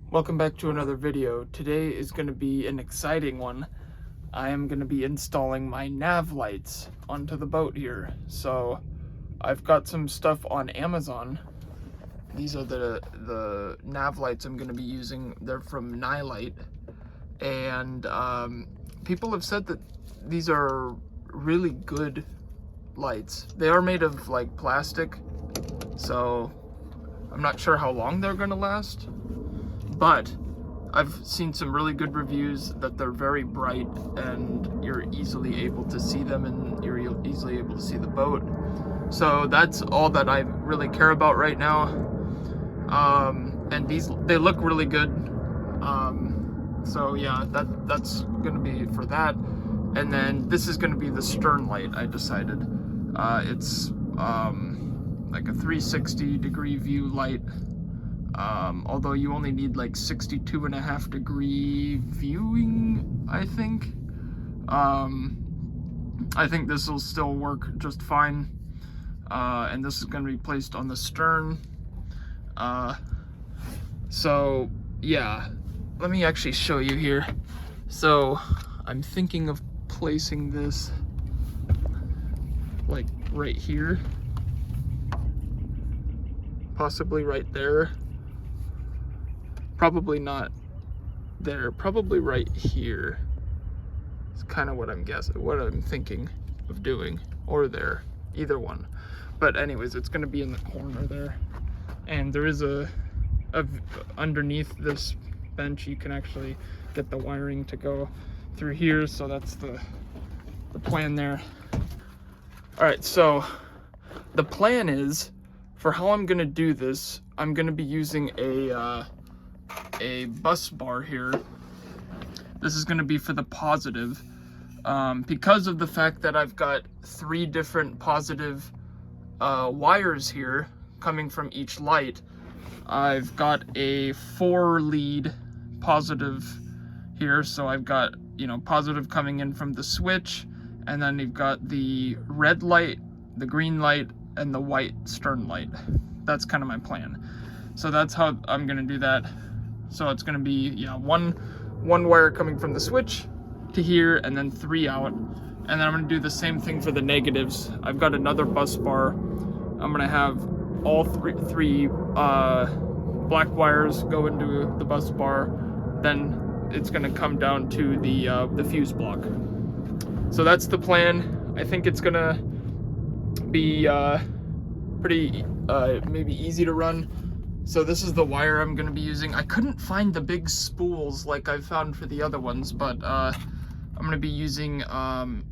Welcome back to another video. Today is going to be an exciting one. I am going to be installing my nav lights onto the boat here. So I've got some stuff on Amazon. These are the nav lights I'm going to be using. They're from Nightlight, and people have said that these are really good lights. They are made of like plastic, so I'm not sure how long they're going to last. But I've seen some really good reviews that they're very bright and you're easily able to see them and you're easily able to see the boat. So that's all that I really care about right now. And they look really good. So yeah, that's gonna be for that. And then this is gonna be the stern light, I decided. It's like a 360-degree view light. Although you only need like 62.5-degree viewing, I think. I think this will still work just fine. And this is going to be placed on the stern. So yeah, let me actually show you here. So I'm thinking of placing this like right here, possibly right there. Probably not there, probably right here. It's kind of what I'm thinking of doing, or there, either one. But anyways, it's gonna be in the corner there. And there is a underneath this bench, you can actually get the wiring to go through here. So that's the plan there. All right, so the plan is, for how I'm gonna do this, I'm gonna be using a bus bar here. This is going to be for the positive, because of the fact that I've got 3 different positive wires here coming from each light. I've got a 4-lead positive here, so I've got, positive coming in from the switch, and then you've got the red light, the green light, and the white stern light. That's kind of my plan. So that's how I'm going to do that. So it's going to be, one wire coming from the switch to here, and then 3 out. And then I'm going to do the same thing for the negatives. I've got another bus bar. I'm going to have all three black wires go into the bus bar. Then it's going to come down to the fuse block. So that's the plan. I think it's going to be pretty maybe easy to run. So this is the wire I'm going to be using. I couldn't find the big spools like I found for the other ones, but I'm going to be using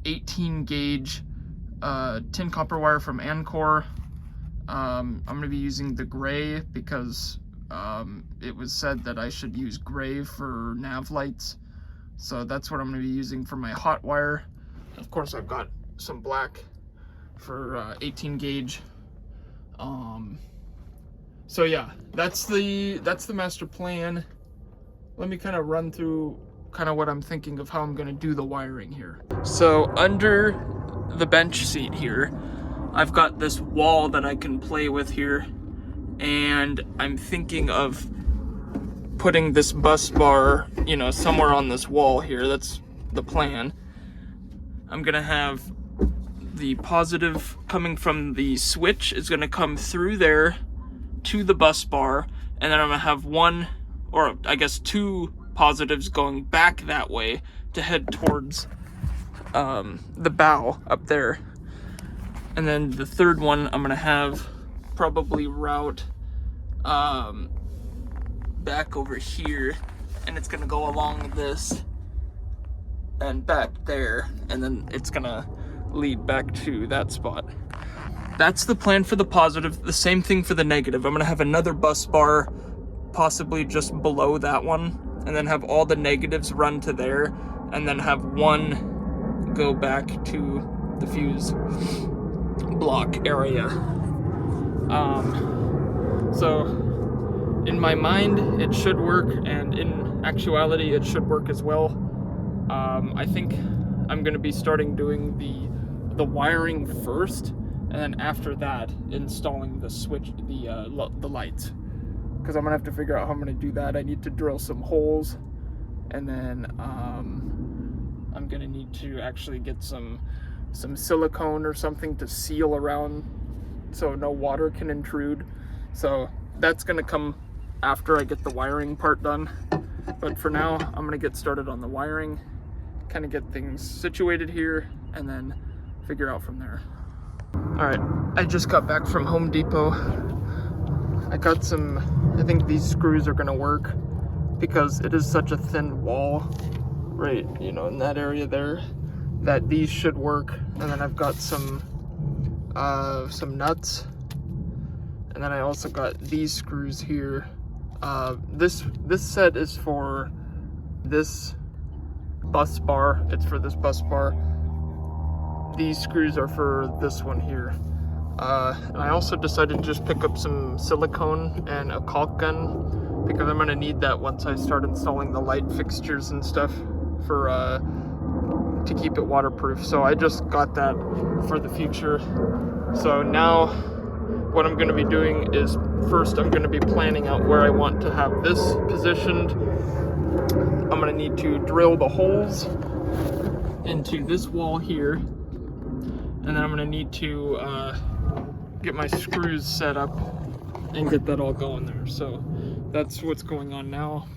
18 gauge tin copper wire from Ancor. I'm going to be using the gray because it was said that I should use gray for nav lights. So that's what I'm going to be using for my hot wire. Of course, I've got some black for 18 gauge. So yeah, that's the master plan. Let me kind of run through kind of what I'm thinking of how I'm going to do the wiring here. So under the bench seat here, I've got this wall that I can play with here, and I'm thinking of putting this bus bar, somewhere on this wall here. That's the plan. I'm going to have the positive coming from the switch is going to come through there to the bus bar, and then I'm gonna have 1, or I guess 2 positives going back that way to head towards the bow up there. And then the third one I'm gonna have probably route back over here, and it's gonna go along this and back there, and then it's gonna lead back to that spot. That's the plan for the positive. The same thing for the negative. I'm going to have another bus bar possibly just below that one, and then have all the negatives run to there, and then have 1 go back to the fuse block area. So in my mind it should work, and in actuality it should work as well. I think I'm going to be starting doing the wiring first, and then after that installing the switch, the lights. because I'm gonna have to figure out how I'm gonna do that. I need to drill some holes, and then I'm gonna need to actually get some silicone or something to seal around so no water can intrude. So that's gonna come after I get the wiring part done. But for now, I'm gonna get started on the wiring, kind of get things situated here, and then figure out from there. All right, I just got back from Home Depot. I got I think these screws are gonna work because it is such a thin wall, right, you know, in that area there, that these should work. And then I've got some nuts, and then I also got these screws here. This set is for this bus bar. It's for this bus bar. These screws are for this one here. And I also decided to just pick up some silicone and a caulk gun, because I'm gonna need that once I start installing the light fixtures and stuff for to keep it waterproof. So I just got that for the future. So now what I'm gonna be doing is, first I'm gonna be planning out where I want to have this positioned. I'm gonna need to drill the holes into this wall here, and then I'm gonna need to get my screws set up and get that all going there. So that's what's going on now.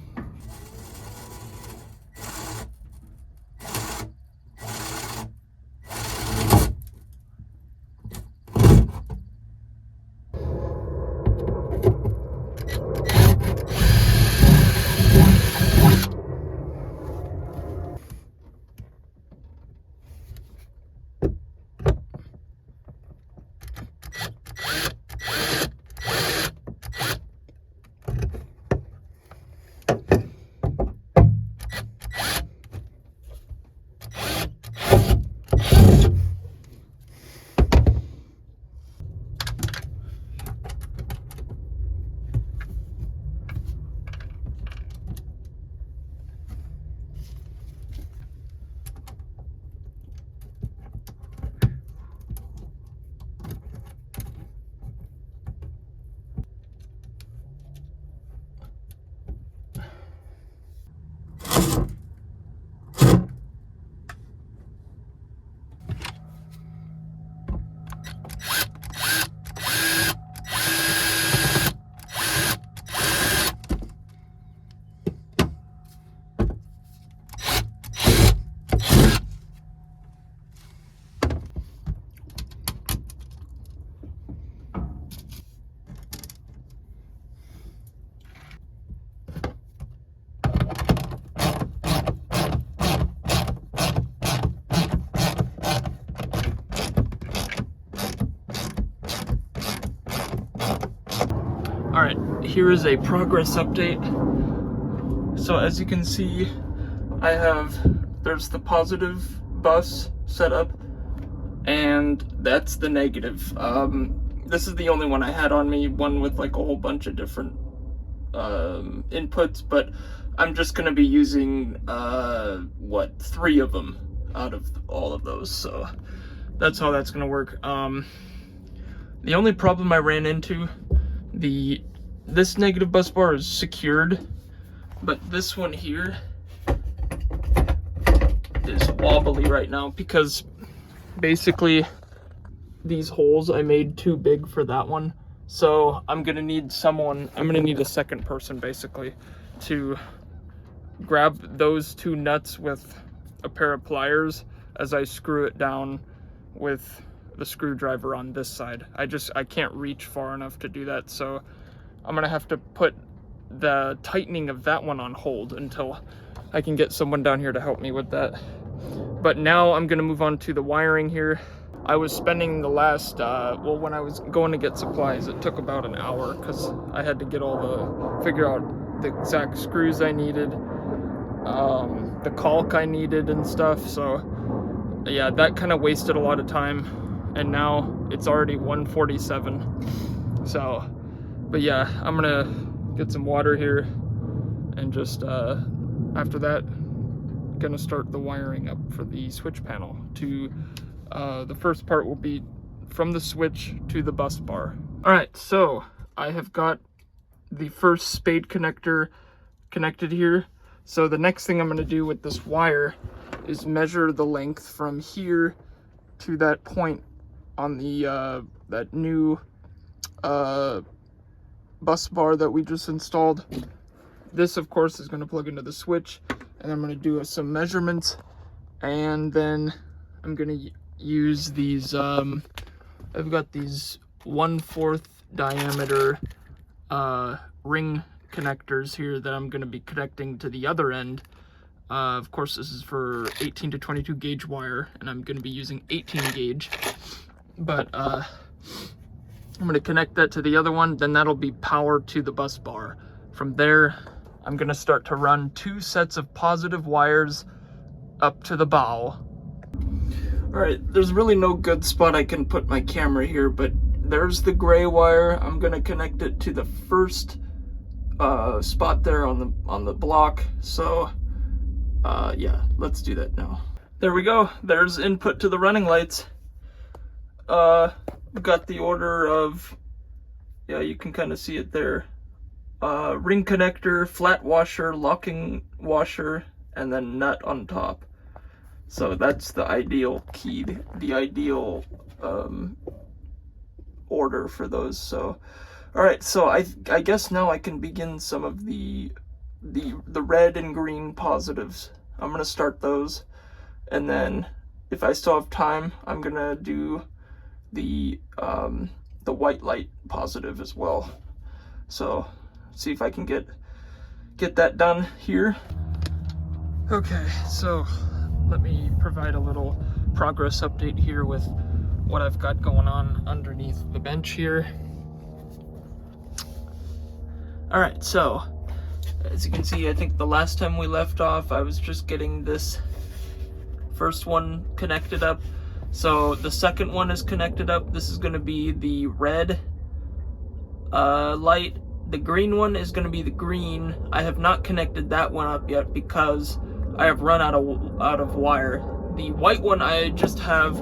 All right, here is a progress update. So as you can see, there's the positive bus set up, and that's the negative. This is the only one I had on me, one with like a whole bunch of different inputs, but I'm just gonna be using 3 of them out of all of those. So that's how that's gonna work. The only problem I ran into, this negative bus bar is secured, but this one here is wobbly right now because basically these holes I made too big for that one. So I'm gonna need a second person basically to grab those 2 nuts with a pair of pliers as I screw it down with the screwdriver on this side. I can't reach far enough to do that, so I'm gonna have to put the tightening of that one on hold until I can get someone down here to help me with that. But now I'm gonna move on to the wiring here. I was spending the last, when I was going to get supplies, it took about an hour because I had to get figure out the exact screws I needed, the caulk I needed and stuff. So yeah, that kind of wasted a lot of time. And now it's already 1:47. So, but yeah, I'm gonna get some water here and just after that, gonna start the wiring up for the switch panel. The first part will be from the switch to the bus bar. All right, so I have got the first spade connector connected here. So the next thing I'm going to do with this wire is measure the length from here to that point on the that new bus bar that we just installed. This of course is going to plug into the switch, and I'm going to do some measurements, and then I'm going to use these I've got these 1/4 diameter ring connectors here that I'm going to be connecting to the other end. Of course, this is for 18 to 22 gauge wire, and I'm going to be using 18 gauge. But I'm going to connect that to the other one, then that'll be power to the bus bar. From there, I'm going to start to run 2 sets of positive wires up to the bow. Alright, there's really no good spot I can put my camera here, but there's the gray wire. I'm going to connect it to the first spot there on the block. So yeah, let's do that now. There we go. There's input to the running lights. Got the order of, yeah, you can kind of see it there. Ring connector, flat washer, locking washer, and then nut on top. So that's the ideal key, the ideal order for those. So, all right. So I guess now I can begin some of the red and green positives. I'm gonna start those, and then if I still have time, I'm gonna do the white light positive as well. So see if I can get that done here. Okay, so let me provide a little progress update here with what I've got going on underneath the bench here. All right, so as you can see, I think the last time we left off, I was just getting this first one connected up. So the second one is connected up. This is going to be the red light. The green one is going to be the green. I have not connected that one up yet because I have run out of wire. The white one I just have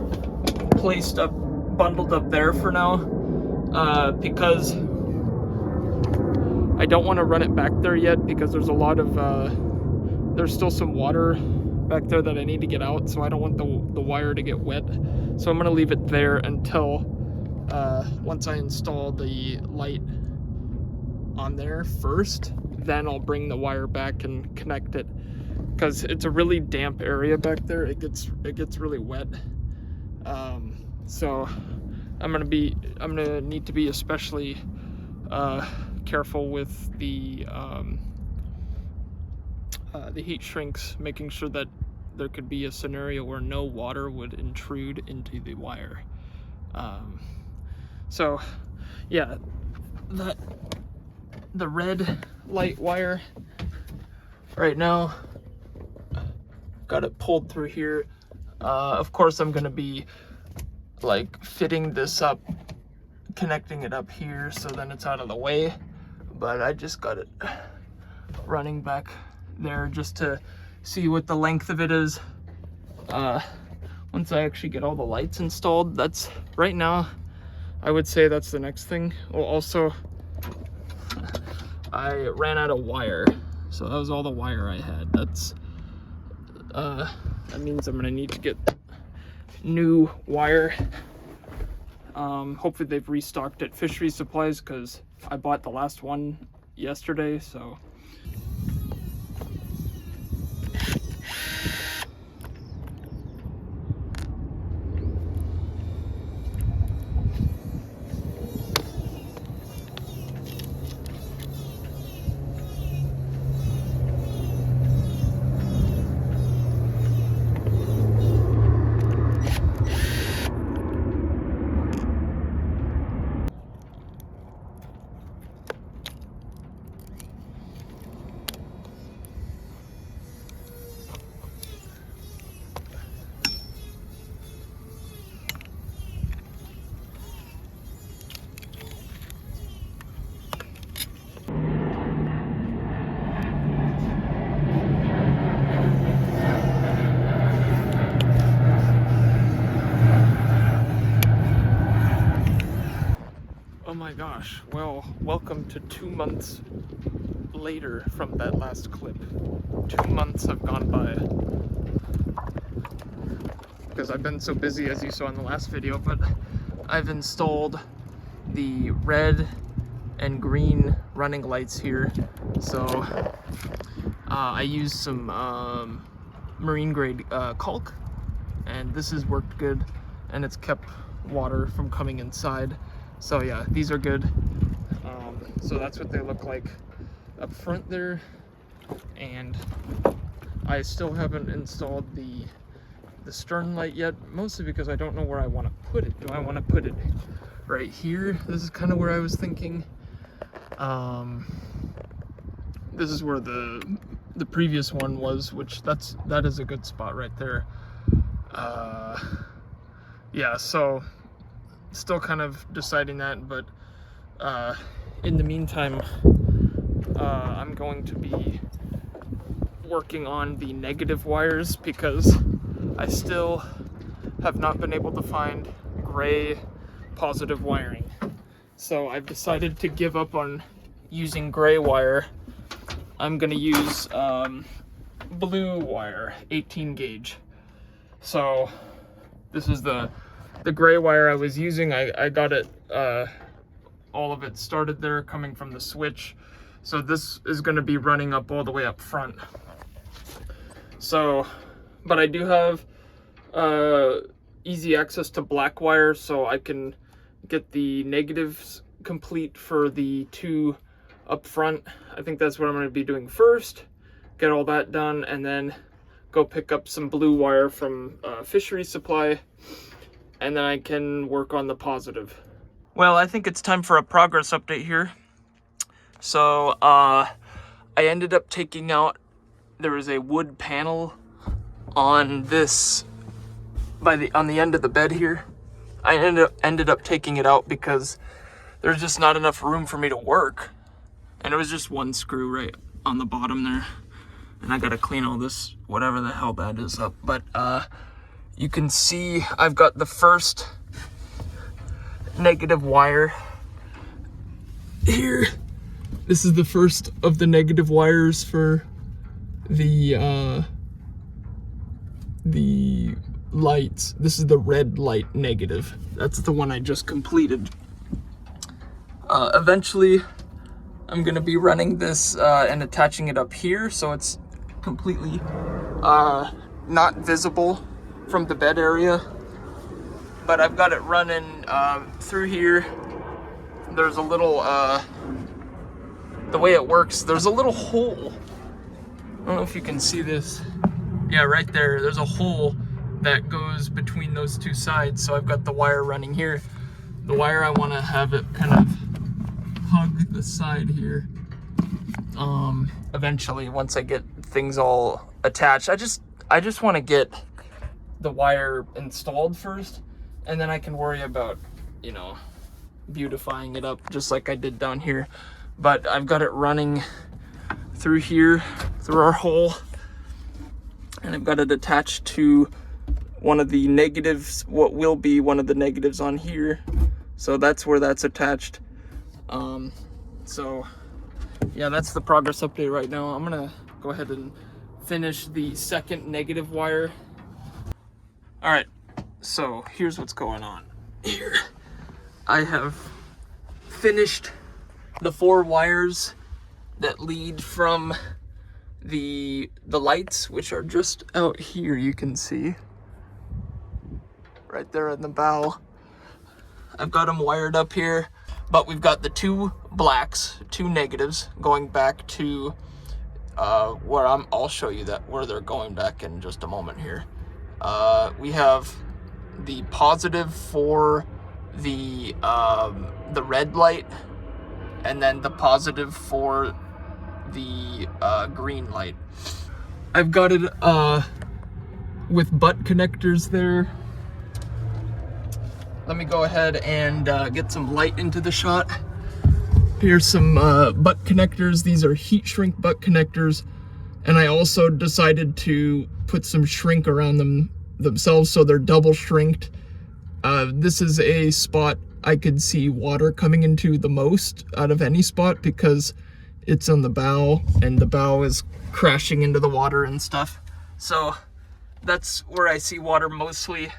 placed up, bundled up there for now, because I don't want to run it back there yet because there's a lot of there's still some water back there that I need to get out, so I don't want the wire to get wet. So I'm going to leave it there until once I install the light on there first, then I'll bring the wire back and connect it, because it's a really damp area back there. It gets really wet. So I'm gonna need to be especially careful with the heat shrinks, making sure that there could be a scenario where no water would intrude into the wire. So yeah, the red light wire right now, got it pulled through here. Of course I'm gonna be like fitting this up, connecting it up here so then it's out of the way, but I just got it running back there just to see what the length of it is. Once I actually get all the lights installed, that's right now, I would say that's the next thing. Well, also I ran out of wire, so that was all the wire I had. That means I'm gonna need to get new wire. Hopefully they've restocked at Fishery Supplies, because I bought the last one yesterday. So welcome to 2 months later from that last clip. 2 months have gone by. Because I've been so busy, as you saw in the last video, but I've installed the red and green running lights here. So I used some marine grade caulk, and this has worked good, and it's kept water from coming inside. So yeah, these are good. So that's what they look like up front there. And I still haven't installed the stern light yet, mostly because I don't know where I want to put it. Do I want to put it right here? This is kind of where I was thinking. This is where the previous one was, which that is a good spot right there. Yeah, so still kind of deciding that, but in the meantime, I'm going to be working on the negative wires because I still have not been able to find gray positive wiring. So I've decided to give up on using gray wire. I'm gonna use blue wire, 18 gauge. So this is the gray wire I was using. I got it, all of it started there coming from the switch. So this is gonna be running up all the way up front. So, but I do have easy access to black wire, so I can get the negatives complete for the 2 up front. I think that's what I'm going to be doing first, get all that done, and then go pick up some blue wire from fishery supply, and then I can work on the positive. Well, I think it's time for a progress update here. So I ended up taking out, there was a wood panel on this on the end of the bed here. I ended up taking it out because there's just not enough room for me to work, and it was just one screw right on the bottom there, and I gotta clean all this whatever the hell that is up. But you can see I've got the first negative wire here. This is the first of the negative wires for the lights. This is the red light negative. That's the one I just completed. Eventually I'm gonna be running this and attaching it up here so it's completely not visible from the bed area, but I've got it running through here. There's a little the way it works, there's a little hole. I don't know if you can see this. Yeah, right there, there's a hole that goes between those 2 sides. So I've got the wire running here. The wire, I want to have it kind of hug the side here. Eventually, once I get things all attached, I just want to get the wire installed first, and then I can worry about, you know, beautifying it up just like I did down here. But I've got it running through here, through our hole, and I've got it attached to one of the negatives, what will be one of the negatives on here. So that's where that's attached. So yeah, that's the progress update right now. I'm gonna go ahead and finish the second negative wire. All right, so here's what's going on here. I have finished the 4 wires that lead from the lights, which are just out here. You can see right there in the bow. I've got them wired up here, but we've got the 2 blacks, 2 negatives going back to where I'll show you that where they're going back in just a moment here. We have the positive for the red light, and then the positive for the green light. I've got it with butt connectors there. Let me go ahead and get some light into the shot. Here's some butt connectors. These are heat shrink butt connectors, and I also decided to put some shrink around them themselves, so they're double shrinked. This is a spot I could see water coming into the most out of any spot, because it's on the bow and the bow is crashing into the water and stuff. So that's where I see water mostly,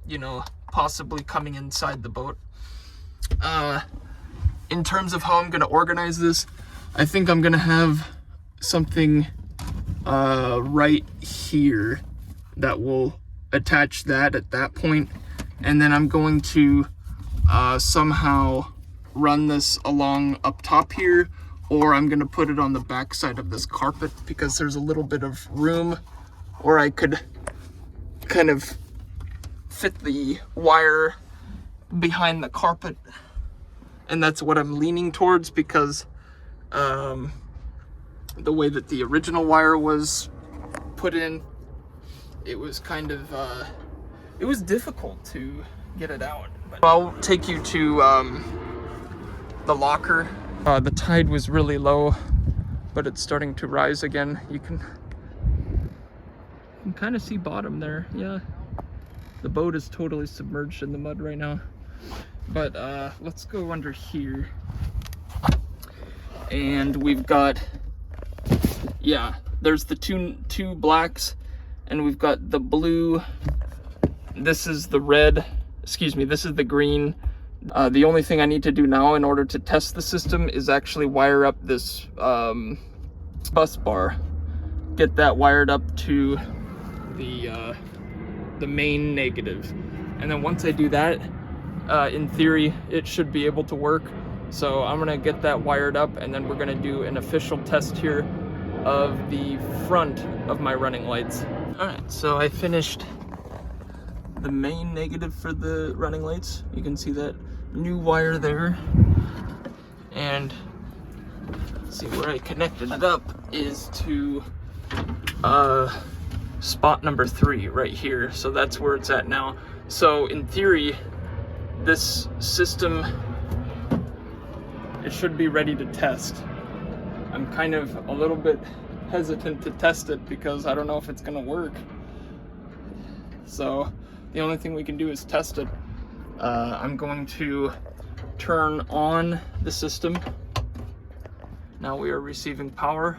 you know, possibly coming inside the boat. In terms of how I'm going to organize this, I think I'm going to have something right here that will attach that at that point, and then I'm going to somehow run this along up top here, or I'm going to put it on the back side of this carpet, because there's a little bit of room, or I could kind of fit the wire behind the carpet, and that's what I'm leaning towards, because the way that the original wire was put in, it was kind of it was difficult to get it out. But I'll take you to the locker. The tide was really low, but it's starting to rise again. You can kind of see bottom there. Yeah, the boat is totally submerged in the mud right now. But let's go under here. And we've got, yeah, there's the two blacks, and we've got the blue. This is the red, excuse me, this is the green. The only thing I need to do now in order to test the system is actually wire up this bus bar. Get that wired up to the main negative. And then once I do that, in theory, it should be able to work. So I'm gonna get that wired up, and then we're gonna do an official test here of the front of my running lights. All right, so I finished the main negative for the running lights. You can see that new wire there. And see where I connected it up is to spot number 3 right here. So that's where it's at now. So in theory, this system, it should be ready to test. I'm kind of a little bit hesitant to test it because I don't know if it's gonna work. So the only thing we can do is test it. I'm going to turn on the system. Now we are receiving power.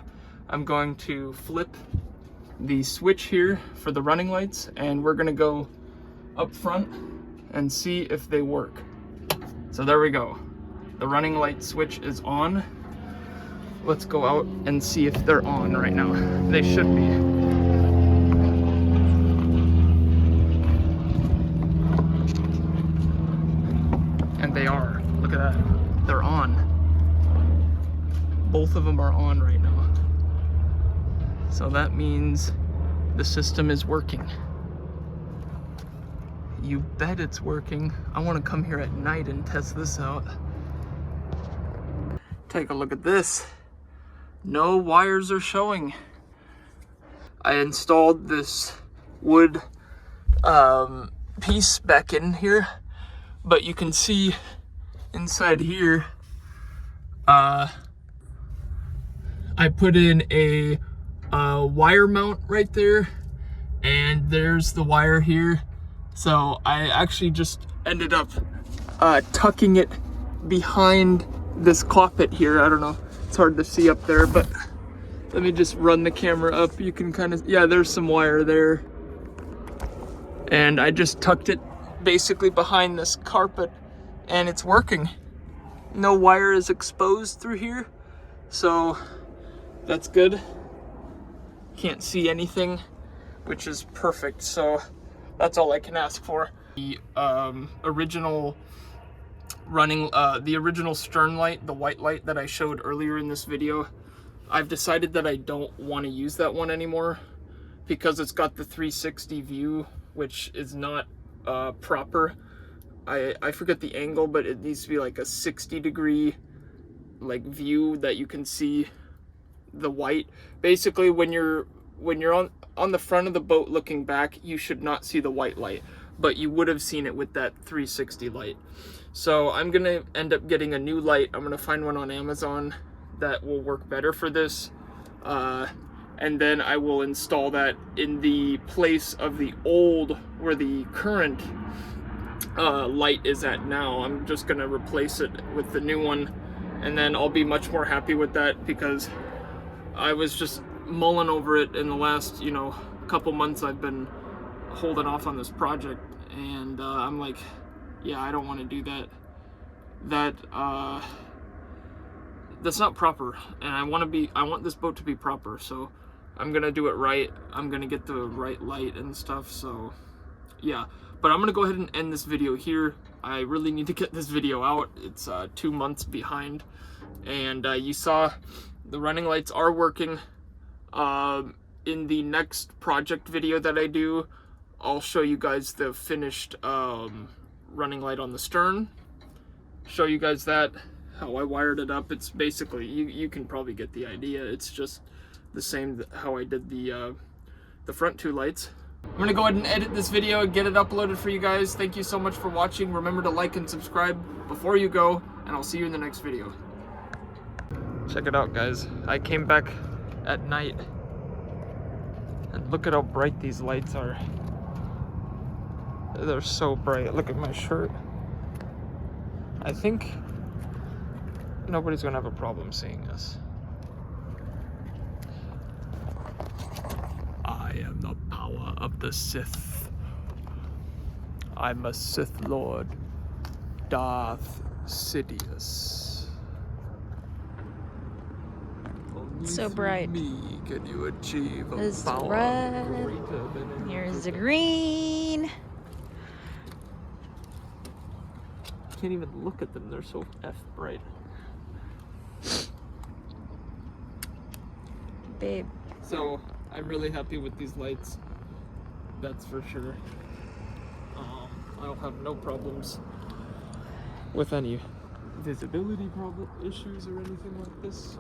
I'm going to flip the switch here for the running lights, and we're gonna go up front and see if they work. So there we go. The running light switch is on. Let's go out and see if they're on right now. They should be. And they are. Look at that. They're on. Both of them are on right now. So that means the system is working. You bet it's working. I want to come here at night and test this out. Take a look at this. No wires are showing. I installed this wood piece back in here, but you can see inside here, I put in a wire mount right there, and there's the wire here. So I actually just ended up tucking it behind this cockpit here. I don't know, it's hard to see up there, but let me just run the camera up. You can kind of, yeah, there's some wire there. And I just tucked it basically behind this carpet, and it's working. No wire is exposed through here, so that's good. Can't see anything, which is perfect. So that's all I can ask for. The original running, the original stern light, the white light that I showed earlier in this video, I've decided that I don't want to use that one anymore because it's got the 360 view, which is not proper. I forget the angle, but it needs to be like a 60-degree like view that you can see the white. Basically, when you're on the front of the boat looking back, you should not see the white light, but you would have seen it with that 360 light. So I'm gonna end up getting a new light. I'm gonna find one on Amazon that will work better for this, and then I will install that in the place of the old, where the current light is at now. I'm just gonna replace it with the new one, and then I'll be much more happy with that, because I was just mulling over it in the last, you know, couple months. I've been holding off on this project, and I'm like, yeah, I don't want to do that. That's not proper, and I want this boat to be proper, so I'm gonna do it right. I'm gonna get the right light and stuff, so yeah. But I'm gonna go ahead and end this video here. I really need to get this video out. It's 2 months behind, and you saw the running lights are working. In the next project video that I do, I'll show you guys the finished running light on the stern. Show you guys that, how I wired it up. It's basically, you can probably get the idea. It's just the same how I did the front 2 lights. I'm gonna go ahead and edit this video and get it uploaded for you guys. Thank you so much for watching. Remember to like and subscribe before you go, and I'll see you in the next video. Check it out, guys. I came back at night, and look at how bright these lights are. They're so bright. Look at my shirt. I think nobody's gonna have a problem seeing this. I am the power of the Sith. I'm a Sith Lord, Darth Sidious. So bright. Me can you achieve a There's the power red. greater than Here's the green. Can't even look at them, they're so F bright. Babe. So I'm really happy with these lights, that's for sure. I'll have no problems with any visibility issues or anything like this.